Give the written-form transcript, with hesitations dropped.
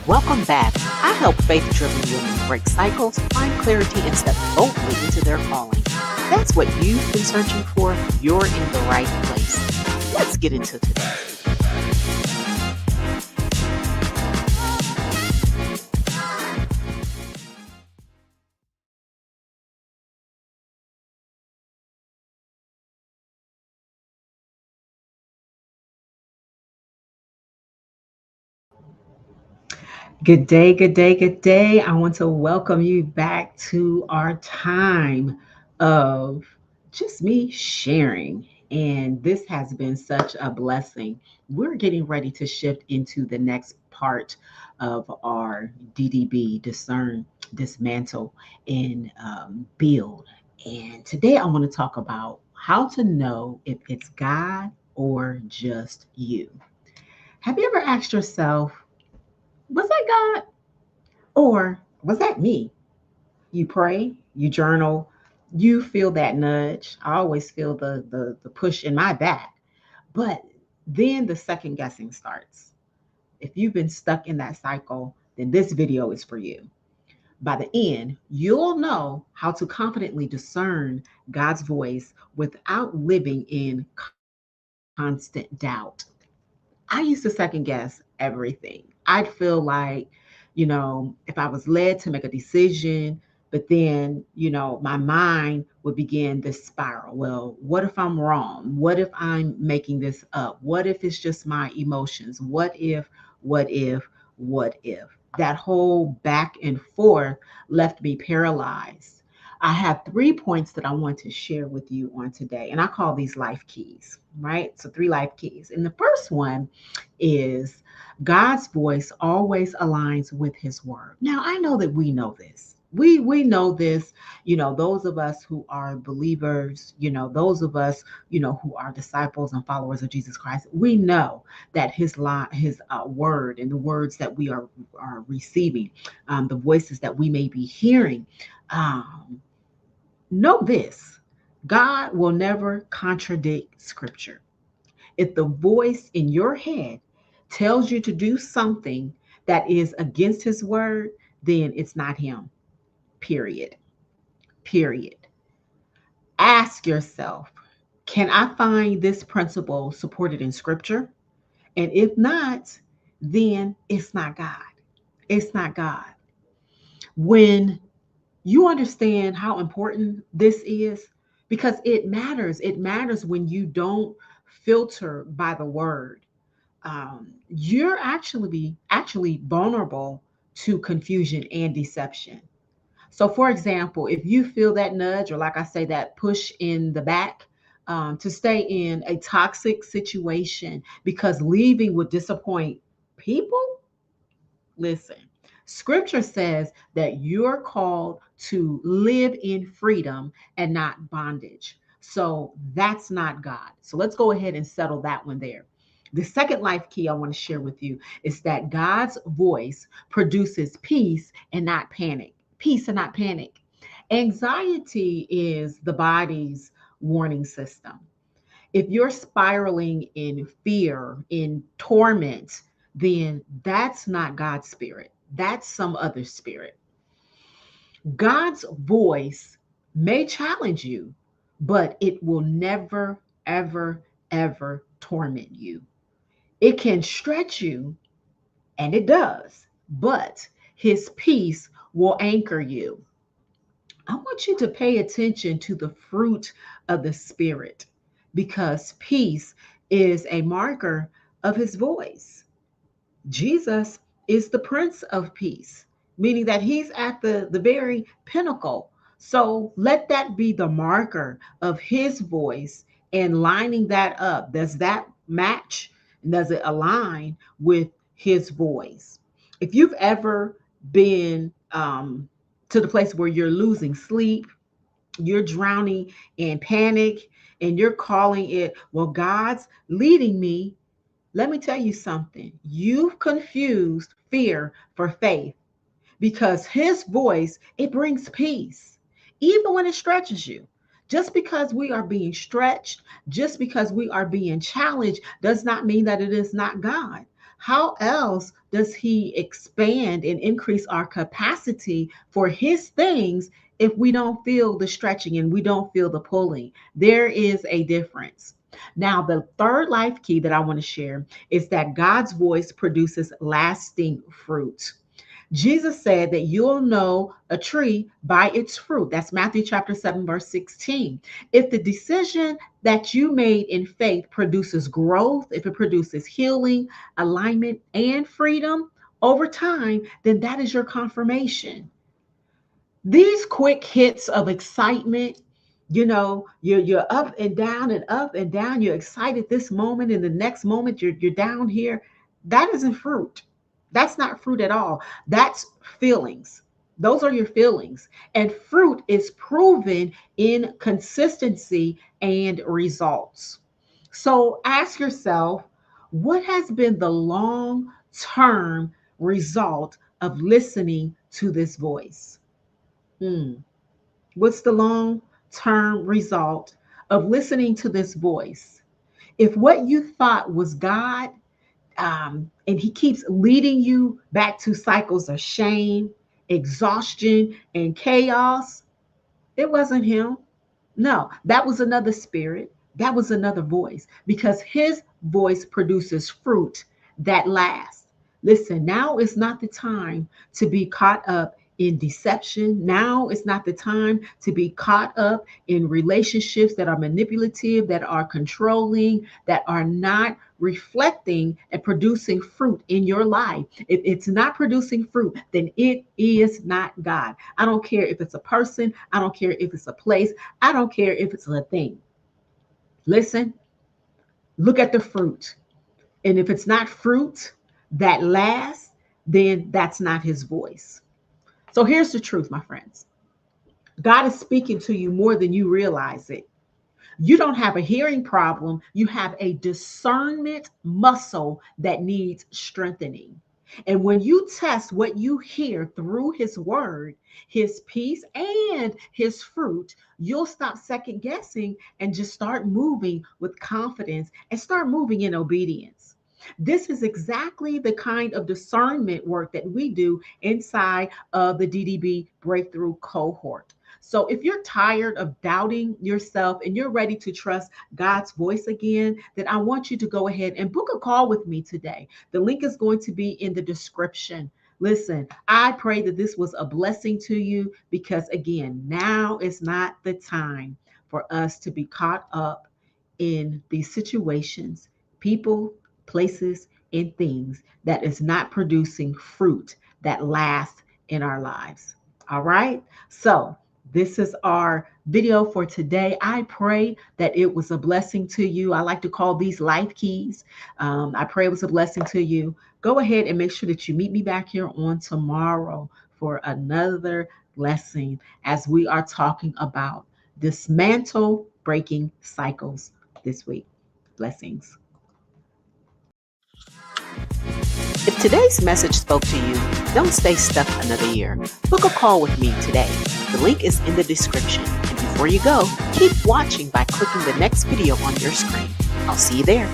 Welcome back. I help faith-driven women break cycles, find clarity, and step boldly into their calling. If that's what you've been searching for, you're in the right place. Let's get into today. Good day, good day, good day. I want to welcome you back to our time of just me sharing. And this has been such a blessing. We're getting ready to shift into the next part of our D.D.B, discern, dismantle, and build. And today I want to talk about how to know if it's God or just you. Have you ever asked yourself, was that God? Or was that me? You pray, you journal, you feel that nudge. I always feel the push in my back. But then the second guessing starts. If you've been stuck in that cycle, then this video is for you. By the end, you'll know how to confidently discern God's voice without living in constant doubt. I used to second guess everything. I'd feel like, if I was led to make a decision, but then, my mind would begin this spiral. Well, what if I'm wrong? What if I'm making this up? What if it's just my emotions? What if, what if? That whole back and forth left me paralyzed. I have 3 points that I want to share with you on today, and I call these life keys, right? So, 3 life keys. And the first one is God's voice always aligns with his word. Now, I know that we know this. We know this, those of us who are believers, those of us, who are disciples and followers of Jesus Christ, we know that his word and the words that we are receiving, the voices that we may be hearing, um, know this: God will never contradict scripture. If the voice in your head tells you to do something that is against his word, then it's not him. Period. Period. Ask yourself, can I find this principle supported in scripture? And if not, then it's not God. It's not God. When you understand how important this is, because it matters when you don't filter by the word. You're actually vulnerable to confusion and deception. So, for example, if you feel that nudge, or like I say, that push in the back, to stay in a toxic situation because leaving would disappoint people, listen. Scripture says that you're called to live in freedom and not bondage. So that's not God. So let's go ahead and settle that one there. The second life key I want to share with you is that God's voice produces peace and not panic. Peace and not panic. Anxiety is the body's warning system. If you're spiraling in fear, in torment, then that's not God's spirit. That's some other spirit. God's voice may challenge you, but it will never, ever, ever torment you. It can stretch you, and it does, but his peace will anchor you. I want you to pay attention to the fruit of the Spirit, because peace is a marker of his voice. Jesus is the Prince of Peace, meaning that he's at the very pinnacle. So let that be the marker of his voice, and lining that up. Does that match? Does it align with his voice? If you've ever been to the place where you're losing sleep, you're drowning in panic, and you're calling it, well, God's leading me, let me tell you something. You've confused fear for faith, because his voice, it brings peace, even when it stretches you. Just because we are being stretched, just because we are being challenged, does not mean that it is not God. How else does he expand and increase our capacity for his things if we don't feel the stretching and we don't feel the pulling? There is a difference. Now, the third life key that I want to share is that God's voice produces lasting fruit. Jesus said that you'll know a tree by its fruit. That's Matthew chapter 7, verse 16. If the decision that you made in faith produces growth, if it produces healing, alignment, and freedom over time, then that is your confirmation. These quick hits of excitement, you're up and down and up and down. You're excited this moment, and the next moment you're down here. That isn't fruit. That's not fruit at all. That's feelings. Those are your feelings. And fruit is proven in consistency and results. So ask yourself, what has been the long term result of listening to this voice? Hmm. What's the long term result of listening to this voice? If what you thought was God, and he keeps leading you back to cycles of shame, exhaustion, and chaos, it wasn't him. No, that was another spirit. That was another voice because his voice produces fruit that lasts. Listen, now is not the time to be caught up in deception. Now is not the time to be caught up in relationships that are manipulative, that are controlling, that are not reflecting and producing fruit in your life. If it's not producing fruit, then it is not God. I don't care if it's a person, I don't care if it's a place, I don't care if it's a thing. Listen, look at the fruit. And if it's not fruit that lasts, then that's not his voice. So here's the truth, my friends. God is speaking to you more than you realize it. You don't have a hearing problem. You have a discernment muscle that needs strengthening. And when you test what you hear through his word, his peace, and his fruit, you'll stop second guessing and just start moving with confidence and start moving in obedience. This is exactly the kind of discernment work that we do inside of the D.D.B breakthrough cohort. So if you're tired of doubting yourself and you're ready to trust God's voice again, then I want you to go ahead and book a call with me today. The link is going to be in the description. Listen, I pray that this was a blessing to you because, again, now is not the time for us to be caught up in these situations, people, places, and things that is not producing fruit that lasts in our lives. All right. So, this is our video for today. I pray that it was a blessing to you. I like to call these life keys. I pray it was a blessing to you. Go ahead and make sure that you meet me back here on tomorrow for another blessing as we are talking about dismantle breaking cycles this week. Blessings. If today's message spoke to you, don't stay stuck another year. Book a call with me today. The link is in the description. And before you go, keep watching by clicking the next video on your screen. I'll see you there.